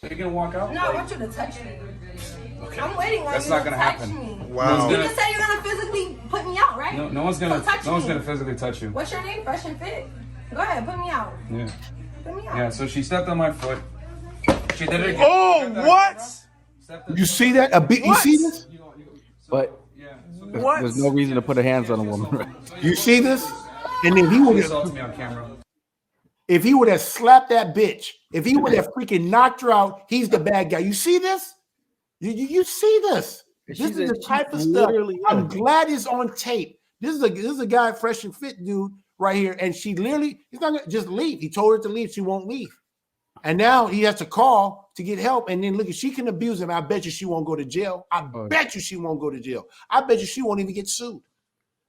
Are you gonna walk out? No, I want you to touch me. Okay. I'm waiting on That's you not to gonna touch happen. me. Wow. You just said you're gonna physically put me out, right? No one's gonna. So No one's gonna physically touch you. What's your name? Fresh and Fit. Go ahead, put me out. Yeah. Put me out. Yeah. So she stepped on my foot. She did it again. Oh, what? You see that? You see this? But What? there's no reason to put her hands on a woman. Right? You see this? And then he would have assaulted me on camera. if he would have slapped that bitch, if he would have freaking knocked her out, he's the bad guy. You see this? You see this? This is the type of stuff. I'm glad it's on tape. This is a guy, Fresh and Fit dude right here, and she literally, he's not gonna just leave. He told her to leave, she won't leave. And now he has to call to get help. And then look, if she can abuse him, I bet you she won't go to jail. I bet you she won't go to jail. I bet you she won't even get sued.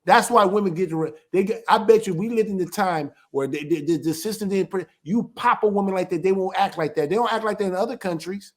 That's why women get I bet you we lived in the time where the system didn't. You pop a woman like that, they won't act like that. They don't act like that in other countries.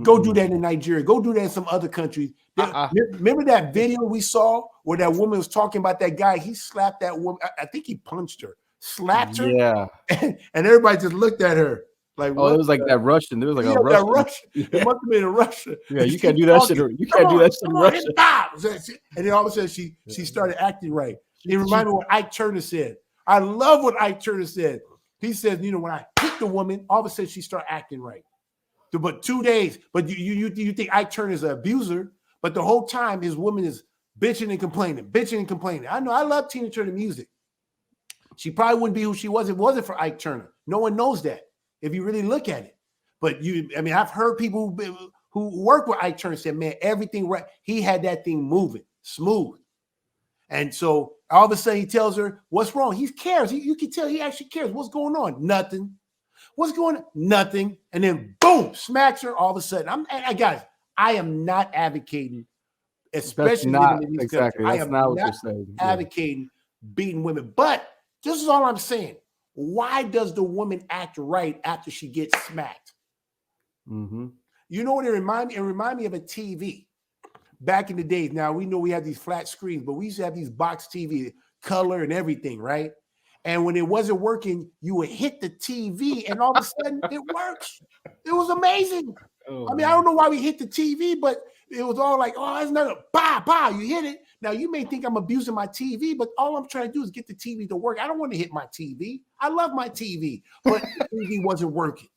Go do that in Nigeria. Go do that in some other countries. Remember that video we saw where that woman was talking about that guy? He slapped that woman. I think he punched her, slapped her. Yeah. And everybody just looked at her like, oh, it was like that Russian. There was like a Russian. It must have been a Russian. Yeah, you can't do that shit. You can't do that shit in Russia. And then all of a sudden she started acting right. It reminded me what Ike Turner said. I love what Ike Turner said. He said, you know, when I hit the woman, all of a sudden she started acting right. But 2 days, but you think Ike Turner is an abuser, but the whole time his woman is bitching and complaining. I know I love Tina Turner music. She probably wouldn't be who she was if it wasn't for Ike Turner. No one knows that if you really look at it. But I've heard people who work with Ike Turner say, man, everything right. He had that thing moving smooth. And so all of a sudden he tells her, what's wrong? He cares. You can tell he actually cares. What's going on? Nothing. What's going on? Nothing. And then boom, smacks her all of a sudden. Guys, I am not advocating, especially not in these exactly. countries. That's not what you're saying. Advocating beating women. But this is all I'm saying. Why does the woman act right after she gets smacked? Mm-hmm. You know what it remind me? It remind me of a TV. Back in the days, now we know we have these flat screens, but we used to have these box TV, color and everything, right? And when it wasn't working, you would hit the TV and all of a sudden it works. It was amazing. I don't know why we hit the TV, but it was all like, oh, it's not a bah, you hit it. Now you may think I'm abusing my TV, but all I'm trying to do is get the TV to work. I don't want to hit my TV. I love my TV, but the TV wasn't working.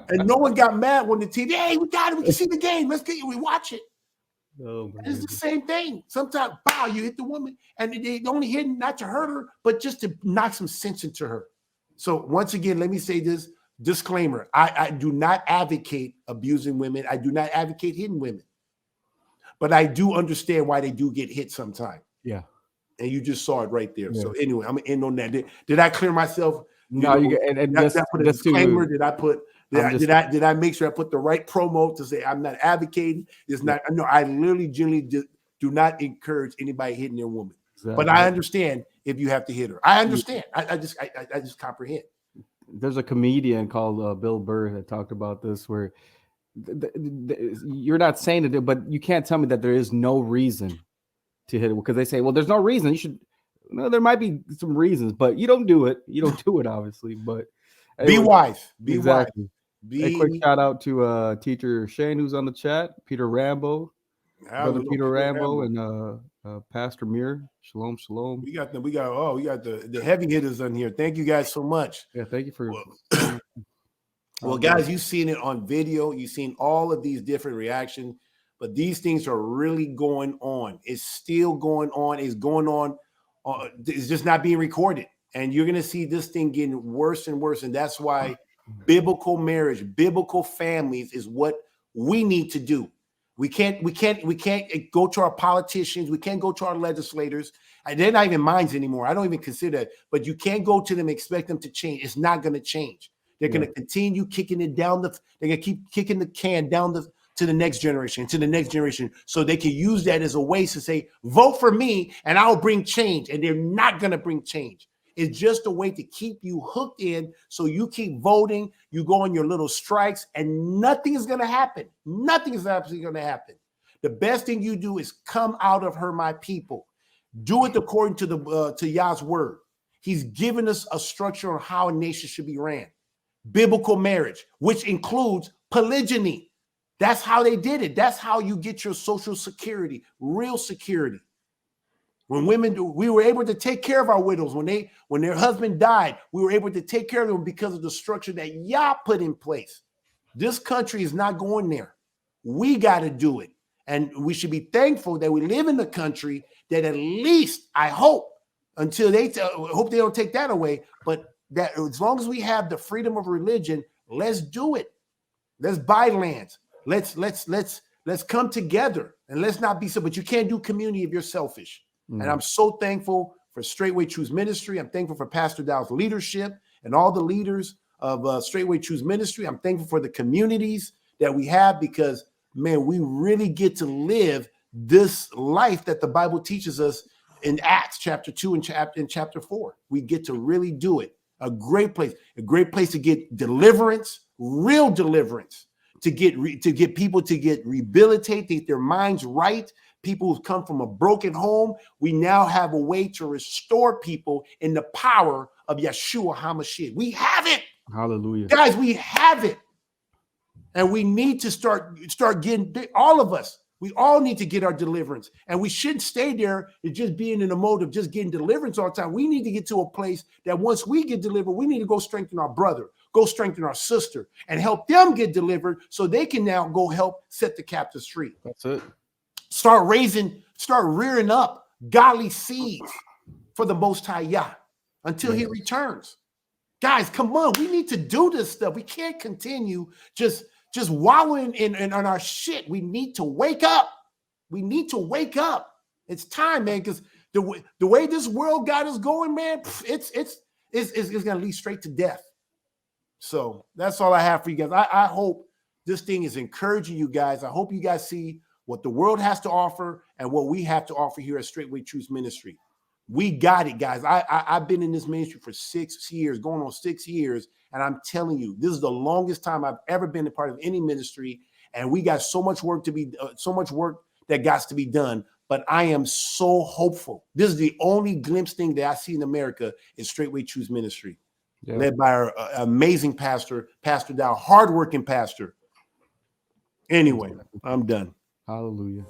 And no one got mad when the TV, hey, we got it. We can see the game. Let's get it. We watch it. It's the same thing. Sometimes, you hit the woman, and they only hit not to hurt her, but just to knock some sense into her. So once again, let me say this disclaimer. I do not advocate abusing women. I do not advocate hitting women. But I do understand why they do get hit sometimes. Yeah. And you just saw it right there. Yeah. So anyway, I'm going to end on that. Did I clear myself? No, you get, and did I put a disclaimer? Did I make sure I put the right promo to say I'm not advocating? It's not. No, I literally generally do not encourage anybody hitting their woman. Exactly. But I understand if you have to hit her. I understand. I just comprehend. There's a comedian called Bill Burr that talked about this, where you're not saying it, but you can't tell me that there is no reason to hit it, because they say, well, there's no reason. You should. No, there might be some reasons, but you don't do it. You don't do it, obviously. But be wise. Be exactly. wise. A quick shout out to teacher Shane, who's on the chat, Peter Rambo, brother Peter Rambo, and Pastor Mir. Shalom, shalom. We got the heavy hitters on here. Thank you guys so much. Yeah, thank you for. Well, guys, you've seen it on video. You've seen all of these different reactions, but these things are really going on. It's still going on. It's going on. It's just not being recorded, and you're going to see this thing getting worse and worse, and that's why biblical marriage, biblical families is what we need to do. We can't go to our politicians. We can't go to our legislators. They're not even minds anymore. I don't even consider that. But you can't go to them and expect them to change. It's not going to change. They're going to continue kicking it down. They're going to keep kicking the can down to the next generation, so they can use that as a way to say, vote for me and I'll bring change. And they're not going to bring change. It's just a way to keep you hooked in, so you keep voting, you go on your little strikes, and nothing is going to happen. Nothing is absolutely going to happen. The best thing you do is come out of her, my people. Do it according to Yah's word. He's given us a structure on how a nation should be ran. biblical marriage, which includes polygyny. That's how they did it. That's how you get your social security, real security. When women, we were able to take care of our widows. When their husband died, we were able to take care of them because of the structure that Yah put in place. This country is not going there. We got to do it. And we should be thankful that we live in a country that at least, I hope, until hope they don't take that away, but that as long as we have the freedom of religion, let's do it. Let's buy lands. Let's come together and let's not be so, but you can't do community if you're selfish. And I'm so thankful for Straightway Truth Ministry. I'm thankful for Pastor Dow's leadership and all the leaders of Straightway Truth Ministry. I'm thankful for the communities that we have because, man, we really get to live this life that the Bible teaches us in Acts chapter 2 and chapter 4. We get to really do it. A great place to get deliverance, real deliverance, to get people to get rehabilitated, get their minds right. People who've come from a broken home, we now have a way to restore people in the power of Yeshua HaMashiach. We have it. Hallelujah. Guys, we have it. And we need to start getting, all of us, we all need to get our deliverance. And we shouldn't stay there and just being in the mode of just getting deliverance all the time. We need to get to a place that once we get delivered, we need to go strengthen our brother, go strengthen our sister, and help them get delivered so they can now go help set the captives free. That's it. Start rearing up godly seeds for the Most High Yah until he returns. Guys, come on. We need to do this stuff. We can't continue just wallowing in on our shit. We need to wake up. We need to wake up. It's time, man, because the way this world got us going, man, it's going to lead straight to death. So that's all I have for you guys. I hope this thing is encouraging you guys. I hope you guys see what the world has to offer and what we have to offer here at Straightway Truth Ministry. We got it, guys. I've been in this ministry for 6 years, going on 6 years, and I'm telling you, this is the longest time I've ever been a part of any ministry, and we got so much work that got to be done. But I am so hopeful. This is the only glimpse thing that I see in America is Straightway Truth Ministry, led by our amazing pastor, Pastor Dow, hardworking pastor. Anyway, I'm done. Hallelujah.